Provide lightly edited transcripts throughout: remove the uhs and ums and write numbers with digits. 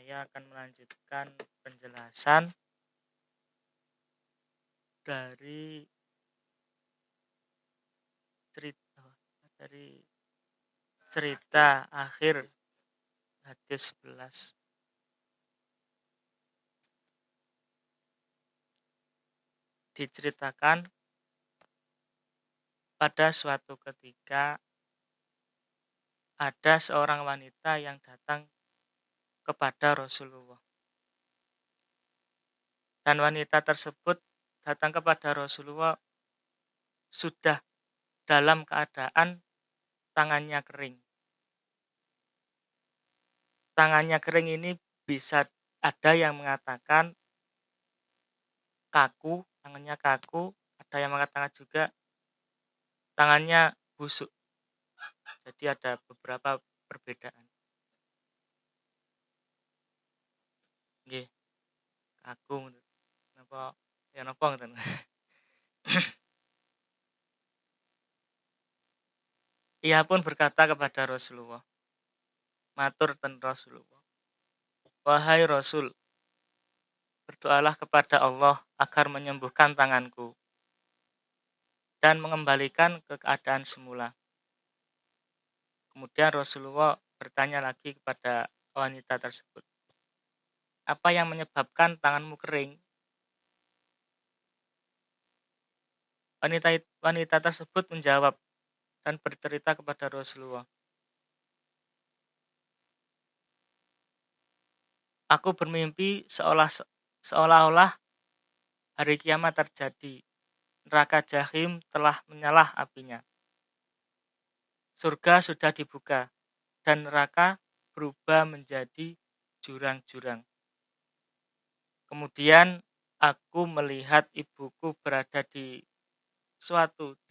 saya akan melanjutkan penjelasan dari cerita akhir hadis 11. Diceritakan pada suatu ketika ada seorang wanita yang datang kepada Rasulullah. Dan wanita tersebut datang kepada Rasulullah sudah dalam keadaan tangannya kering. Tangannya kering ini bisa ada yang mengatakan kaku, tangannya kaku, ada yang mengatakan juga tangannya busuk. Jadi ada beberapa perbedaan. Nggih, kaku napa ya napa ngoten. Ia pun berkata kepada Rasulullah, matur ten Rasulullah, wahai Rasul, berdoalah kepada Allah agar menyembuhkan tanganku dan mengembalikan ke keadaan semula. Kemudian Rasulullah bertanya lagi kepada wanita tersebut, apa yang menyebabkan tanganmu kering? Wanita tersebut menjawab dan bercerita kepada Rasulullah, aku bermimpi seolah-olah hari kiamat terjadi. Neraka Jahim telah menyala apinya. Surga sudah dibuka dan neraka berubah menjadi jurang-jurang. Kemudian aku melihat ibuku berada di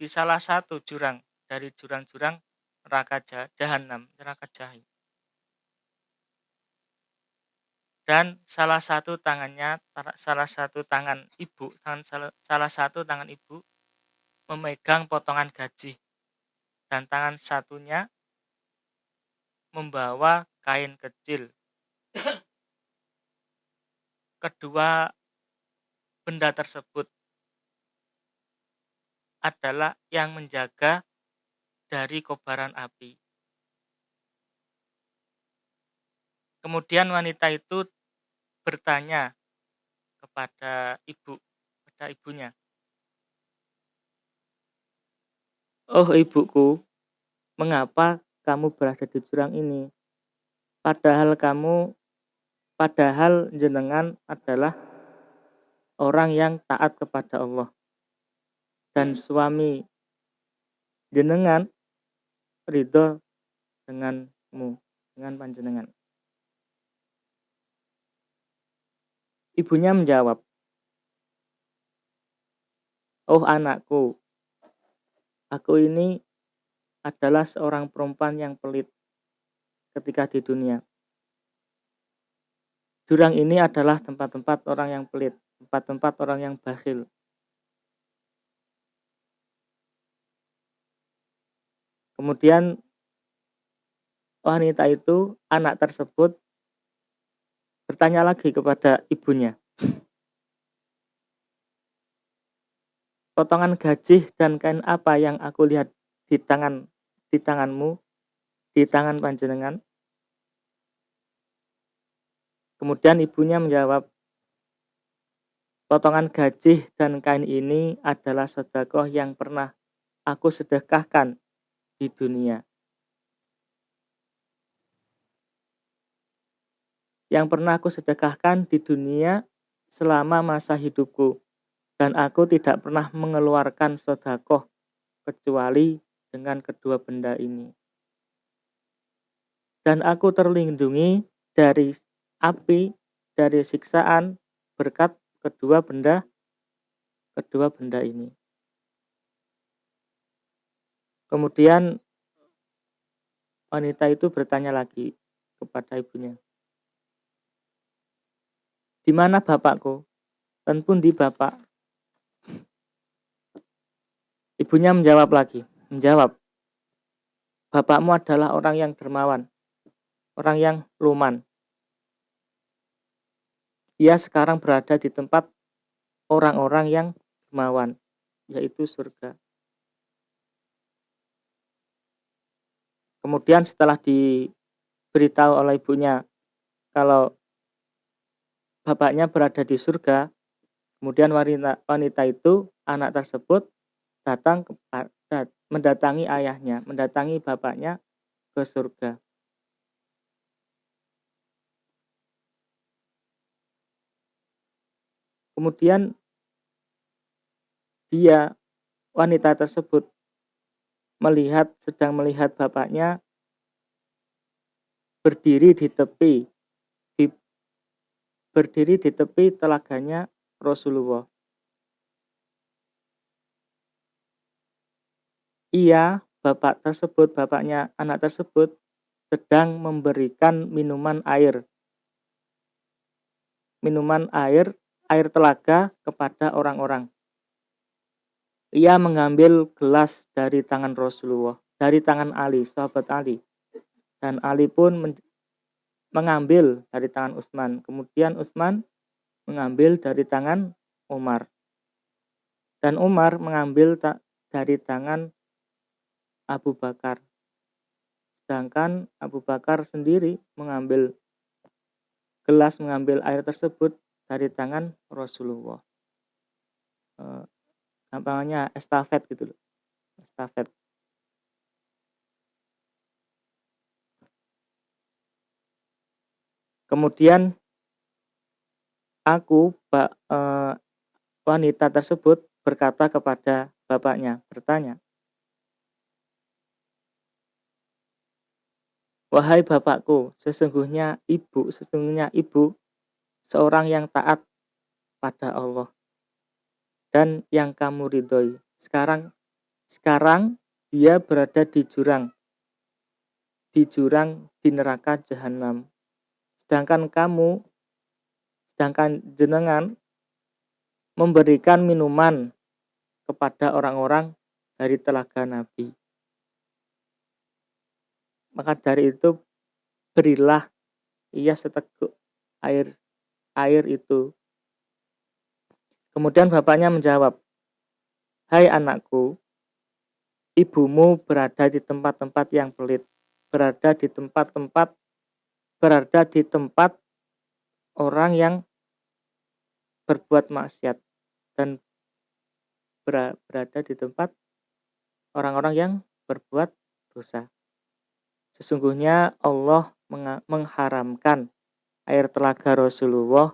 salah satu jurang dari jurang-jurang neraka Jahanam, neraka Jahim. Dan salah satu tangan ibu memegang potongan gaji dan tangan satunya membawa kain kecil. Kedua benda tersebut adalah yang menjaga dari kobaran api. Kemudian wanita itu bertanya kepada ibunya. Oh ibuku, mengapa kamu berada di jurang ini? Padahal jenengan adalah orang yang taat kepada Allah. Dan suami jenengan ridho denganmu, dengan panjenengan. Ibunya menjawab, oh anakku, aku ini adalah seorang perempuan yang pelit ketika di dunia. Jurang ini adalah tempat-tempat orang yang pelit, tempat-tempat orang yang bakhil. Kemudian wanita itu, anak tersebut bertanya lagi kepada ibunya, potongan gaji dan kain apa yang aku lihat di tanganmu, di tangan panjenengan? Kemudian ibunya menjawab, potongan gaji dan kain ini adalah sedekah yang pernah aku sedekahkan di dunia. Yang pernah aku sedekahkan di dunia selama masa hidupku. Dan aku tidak pernah mengeluarkan sedekah kecuali dengan kedua benda ini. Dan aku terlindungi dari api, dari siksaan berkat kedua benda ini. Kemudian wanita itu bertanya lagi kepada ibunya, di mana bapakku? Dan pundi bapak? Ibunya menjawab, bapakmu adalah orang yang dermawan, orang yang luman. ia sekarang berada di tempat orang-orang yang dermawan, yaitu surga. Kemudian setelah diberitahu oleh ibunya kalau bapaknya berada di surga, kemudian wanita itu, anak tersebut datang mendatangi ayahnya, mendatangi bapaknya ke surga. Kemudian wanita tersebut sedang melihat bapaknya berdiri di tepi telaganya Rasulullah. Bapaknya anak tersebut sedang memberikan minuman air telaga kepada orang-orang. Ia mengambil gelas dari tangan Rasulullah, dari tangan Ali, sahabat Ali. Dan Ali pun mengambil dari tangan Utsman. Kemudian Utsman mengambil dari tangan Umar. Dan Umar mengambil dari tangan Abu Bakar. Sedangkan Abu Bakar sendiri mengambil air tersebut dari tangan Rasulullah. Gampangnya estafet gitu loh. Estafet. Kemudian wanita tersebut berkata kepada bapaknya, bertanya, "Wahai bapakku, sesungguhnya ibu seorang yang taat pada Allah dan yang kamu ridhoi. Sekarang dia berada di jurang di neraka Jahanam. Sedangkan jenengan memberikan minuman kepada orang-orang dari telaga Nabi. Maka dari itu berilah ia seteguk air itu." Kemudian bapaknya menjawab, "Hai anakku, ibumu berada di tempat-tempat yang pelit, berada di tempat orang yang berbuat maksiat, dan berada di tempat orang-orang yang berbuat dosa. Sesungguhnya Allah mengharamkan air telaga Rasulullah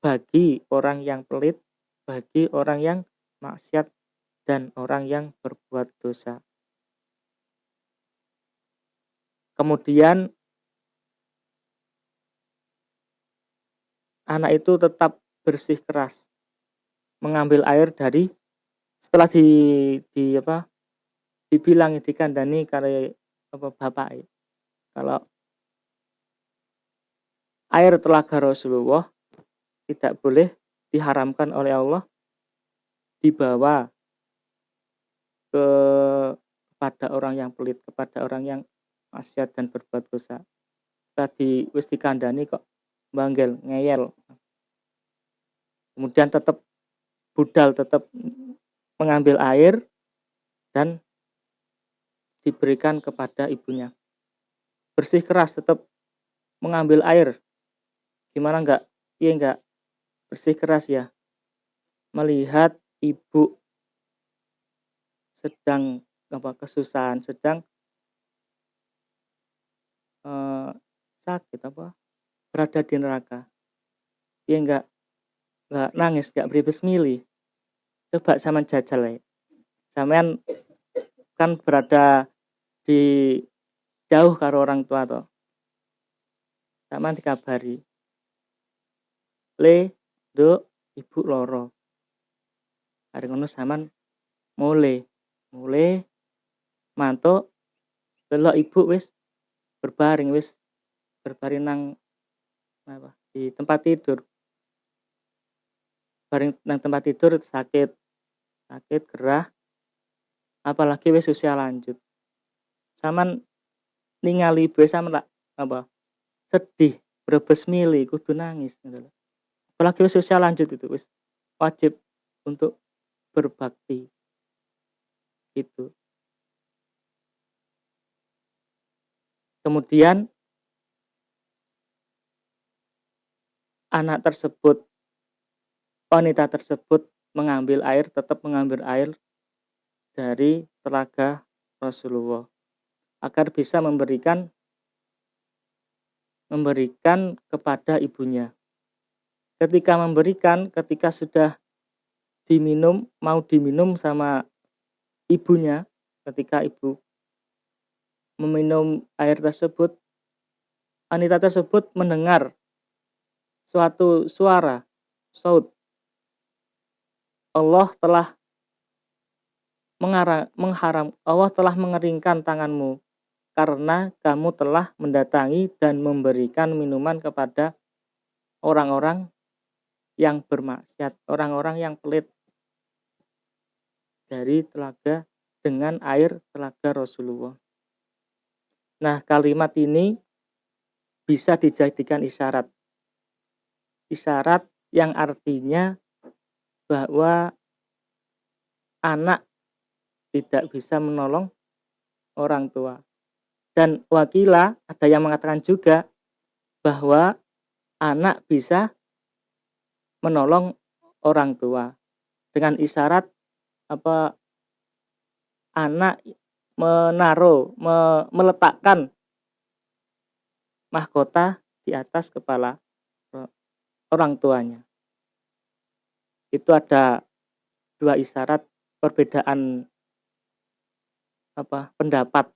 bagi orang yang pelit, bagi orang yang maksiat, dan orang yang berbuat dosa." Kemudian anak itu tetap bersikeras mengambil air setelah dibilang dikandani kali bapak, kalau air telaga Rasulullah tidak boleh, diharamkan oleh Allah dibawa kepada orang yang pelit, kepada orang yang maksiat dan berbuat dosa. Tadi wis dikandani kok banggel ngeyel. Kemudian tetap mengambil air dan diberikan kepada ibunya. Bersikeras tetap mengambil air. Gimana enggak? Iya enggak bersikeras ya. Melihat ibu sedang kesusahan, sedang sakit berada di neraka. Iya enggak nangis, enggak beri bismillah. Coba sama jajal ya. Sampean kan berada di jauh karo orang tua toh. Sampean dikabari, "Le, Nduk, ibu loro." Hari ngono sampean mulai mantuk delok ibu wis berbaring nang di tempat tidur. Baring nang tempat tidur sakit gerah, apalagi wis usia lanjut. Sampean ningali ibu sampean sedih, brebes milih kudu nangis ngono lho. Apalagi wis usia lanjut itu wis wajib untuk berbakti gitu. Kemudian wanita tersebut tetap mengambil air dari telaga Rasulullah agar bisa memberikan kepada ibunya. Ketika sudah mau diminum sama ibunya, ketika ibu meminum air tersebut, wanita tersebut mendengar suatu suara, saut. Allah telah mengeringkan tanganmu karena kamu telah mendatangi dan memberikan minuman kepada orang-orang yang bermaksiat, orang-orang yang pelit dari telaga dengan air telaga Rasulullah. Nah, kalimat ini bisa dijadikan isyarat yang artinya bahwa anak tidak bisa menolong orang tua. Dan wakilah ada yang mengatakan juga bahwa anak bisa menolong orang tua dengan isyarat anak meletakkan mahkota di atas kepala orang tuanya. Itu ada dua isyarat perbedaan pendapat.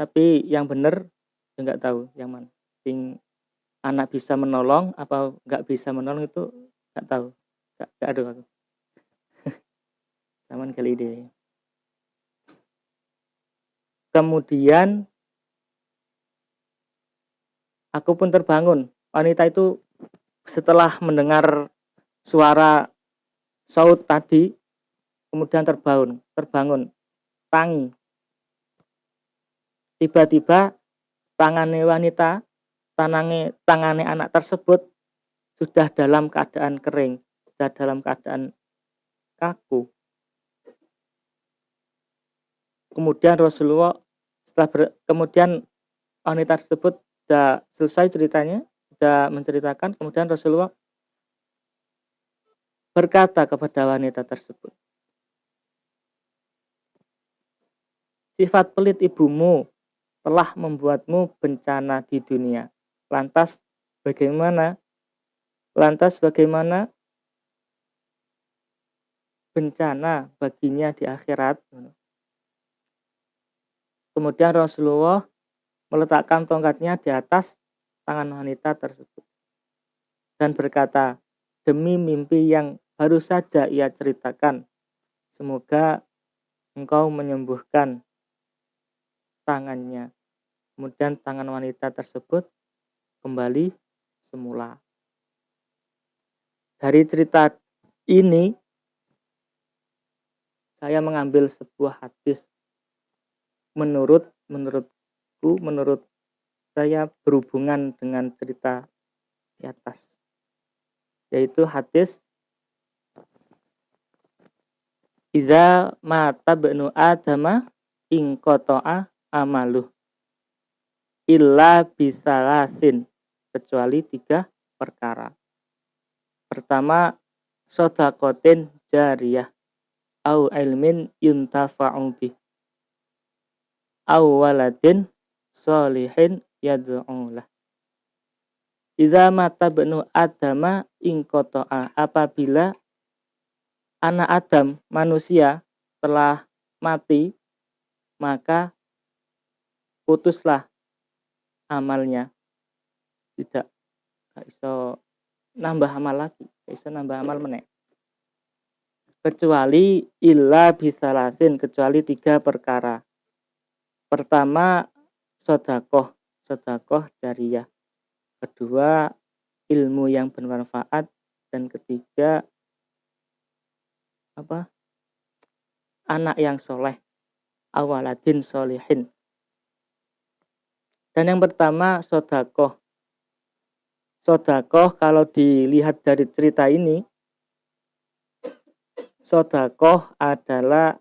Tapi yang benar enggak tahu yang mana. Sing anak bisa menolong apa enggak bisa menolong itu enggak tahu. Enggak ada aku. Zaman kali ini. Kemudian aku pun terbangun. Wanita itu setelah mendengar suara saut tadi kemudian terbangun, tangi. Tiba-tiba tangannya anak tersebut sudah dalam keadaan kering, sudah dalam keadaan kaku. Kemudian kemudian wanita tersebut sudah selesai ceritanya, sudah menceritakan, kemudian Rasulullah berkata kepada wanita tersebut, sifat pelit ibumu telah membuatmu bencana di dunia. Lantas bagaimana bencana baginya di akhirat? Kemudian Rasulullah meletakkan tongkatnya di atas tangan wanita tersebut dan berkata, demi mimpi yang baru saja ia ceritakan, semoga engkau menyembuhkan tangannya. Kemudian tangan wanita tersebut kembali semula. Dari cerita ini saya mengambil sebuah hadis menurut saya berhubungan dengan cerita di atas, yaitu hadis idza mata bnu adama inqata'a amaluh illa bisalasin, kecuali 3 perkara. Pertama, shadaqatin jariyah au ilmin yuntafa'u bih au waladin sholihin yad'ulah. Idza mata bnu adama inqata'a, apabila anak Adam manusia telah mati maka putuslah amalnya, tidak bisa nambah amal lagi, bisa nambah amal meneh, kecuali illa bisalasin, kecuali 3 perkara. Pertama, sedekah jariyah. Kedua, ilmu yang bermanfaat. Dan ketiga, anak yang soleh. awaladin sholihin. Dan yang pertama sedekah. Sedekah kalau dilihat dari cerita ini, sedekah adalah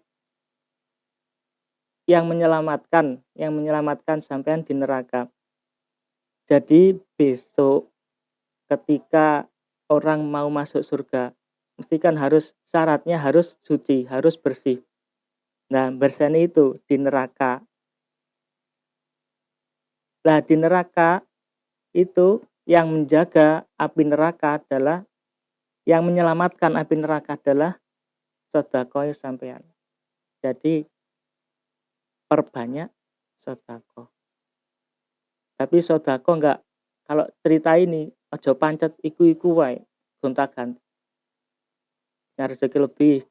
yang menyelamatkan sampean di neraka. Jadi besok ketika orang mau masuk surga, mesti kan syaratnya harus suci, harus bersih. Nah, bersihnya itu di neraka. Nah, di neraka itu yang menjaga api neraka adalah, yang menyelamatkan api neraka adalah sedekah sampean. Jadi perbanyak sedekah. Tapi sedekah enggak, kalau cerita ini aja pancet iku-iku wae, gonta-ganti. Nyari rezeki lebih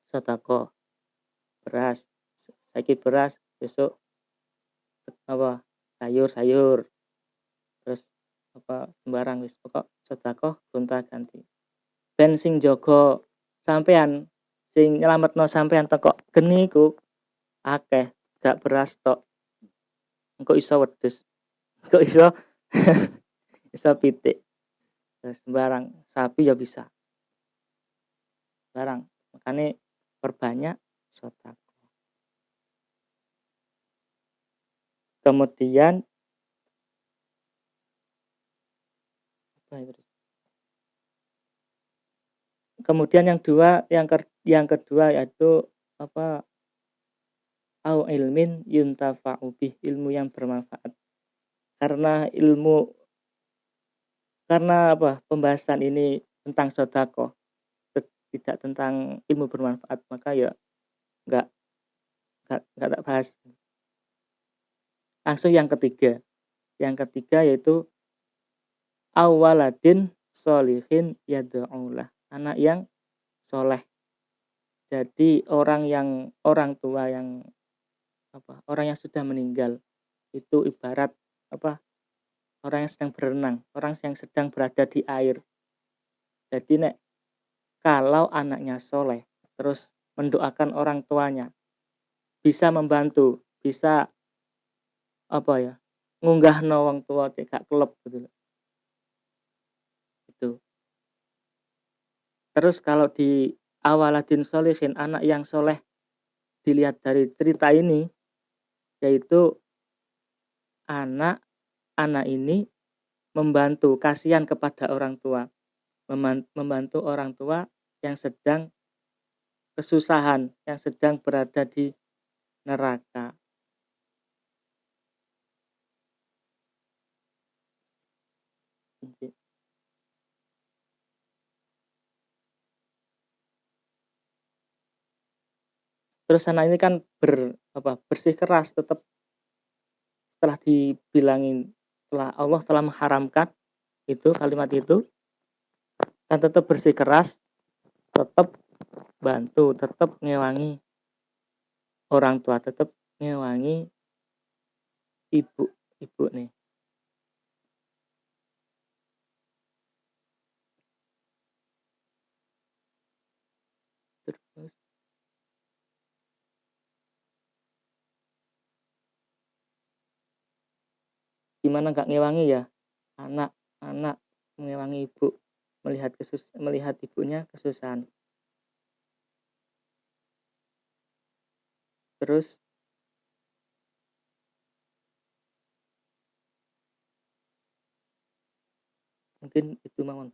sedekah. Beras, saiki beras, besok apa? Sayur-sayur. Terus apa sembarang wis pokok sedekah gonta-ganti. Ben sing jaga sampean, sing nyelametno sampean teko geni iku akeh, gak beras tok. Engko iso wedhus. Engko iso iso pitik. Sembarang sapi ya bisa. Sembarang. Makanya perbanyak sedekah. Kemudian yang kedua yaitu apa? Au ilmin yuntafa'u bih, ilmu yang bermanfaat. Karena apa? Pembahasan ini tentang sedekah, tidak tentang ilmu bermanfaat, maka ya enggak tak bahas. Langsung yang ketiga. Yang ketiga yaitu awaladin sholihin yad'ulah, anak yang soleh. Jadi orang tua yang apa? Orang yang sudah meninggal itu ibarat apa? Orang yang sedang berenang, orang yang sedang berada di air. Jadi kalau anaknya soleh, terus mendoakan orang tuanya, bisa membantu, bisa apa ya? Ngunggah wong tua gak kelep gitu. Itu. Terus kalau di awaladin sholihin, anak yang soleh, dilihat dari cerita ini, yaitu anak ini membantu, kasihan kepada orang tua, membantu orang tua yang sedang kesusahan, yang sedang berada di neraka. Terus anak ini kan bersih keras, tetap setelah dibilangin, setelah Allah telah mengharamkan itu kalimat itu, kan tetap bersih keras, tetap bantu, tetap ngewangi orang tua, tetap ngewangi ibu nih. Terus gimana nggak ngewangi ya, anak mengewangi ibu, melihat ibunya kesusahan. Terus mungkin itu mawon.